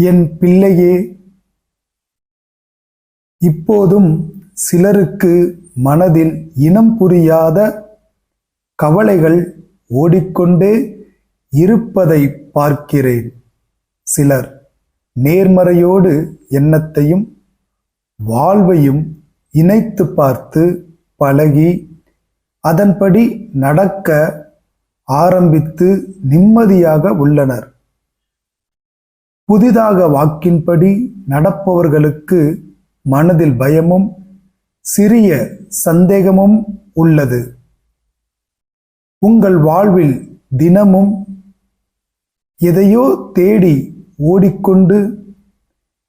என் பிள்ளையே, இப்போதும் சிலருக்கு மனதில் இனம் புரியாத கவலைகள் ஓடிக்கொண்டே இருப்பதை பார்க்கிறேன். சிலர் நேர்மறையோடு எண்ணத்தையும் வாழ்வையும் இணைத்து பார்த்து பழகி அதன்படி நடக்க ஆரம்பித்து நிம்மதியாக உள்ளனர். புதிதாக வாக்கின்படி நடப்பவர்களுக்கு மனதில் பயமும் சிறிய சந்தேகமும் உள்ளது. உங்கள் வாழ்வில் தினமும் எதையோ தேடி ஓடிக்கொண்டு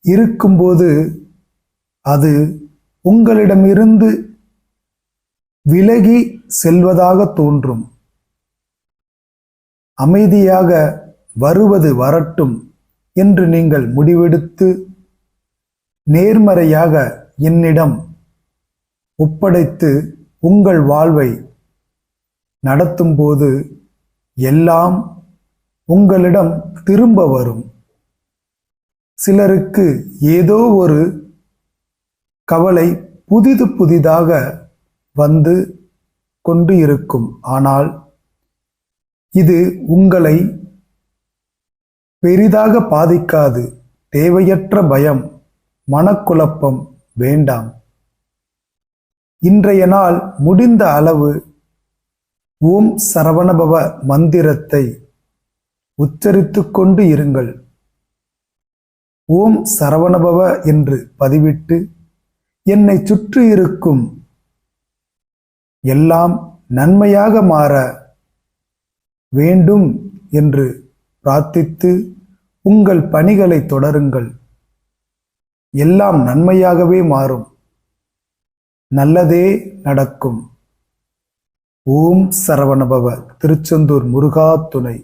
இருக்கும்போது அது உங்களிடமிருந்து விலகி செல்வதாக தோன்றும். அமைதியாக வருவது வரட்டும் என்று நீங்கள் முடிவெடுத்து நேர்மறையாக என்னிடம் ஒப்படைத்து உங்கள் வாழ்வை நடத்தும்போது எல்லாம் உங்களிடம் திரும்ப வரும். சிலருக்கு ஏதோ ஒரு கவலை புதிதாக வந்து கொண்டு இருக்கும். ஆனால் இது உங்களை பெரிதாக பாதிக்காது. தேவையற்ற பயம், மனக்குழப்பம் வேண்டாம். இன்றைய நாள் முடிந்த அளவு ஓம் சரவணபவ மந்திரத்தை உச்சரித்து கொண்டு இருங்கள். ஓம் சரவணபவ என்று பதிவிட்டு என்னை சுற்றி இருக்கும் எல்லாம் நன்மையாக மாற வேண்டும் என்று பிரார்த்தித்து உங்கள் பணிகளை தொடருங்கள். எல்லாம் நன்மையாகவே மாறும். நல்லதே நடக்கும். ஓம் சரவணபவ. திருச்செந்தூர் முருகா துணை.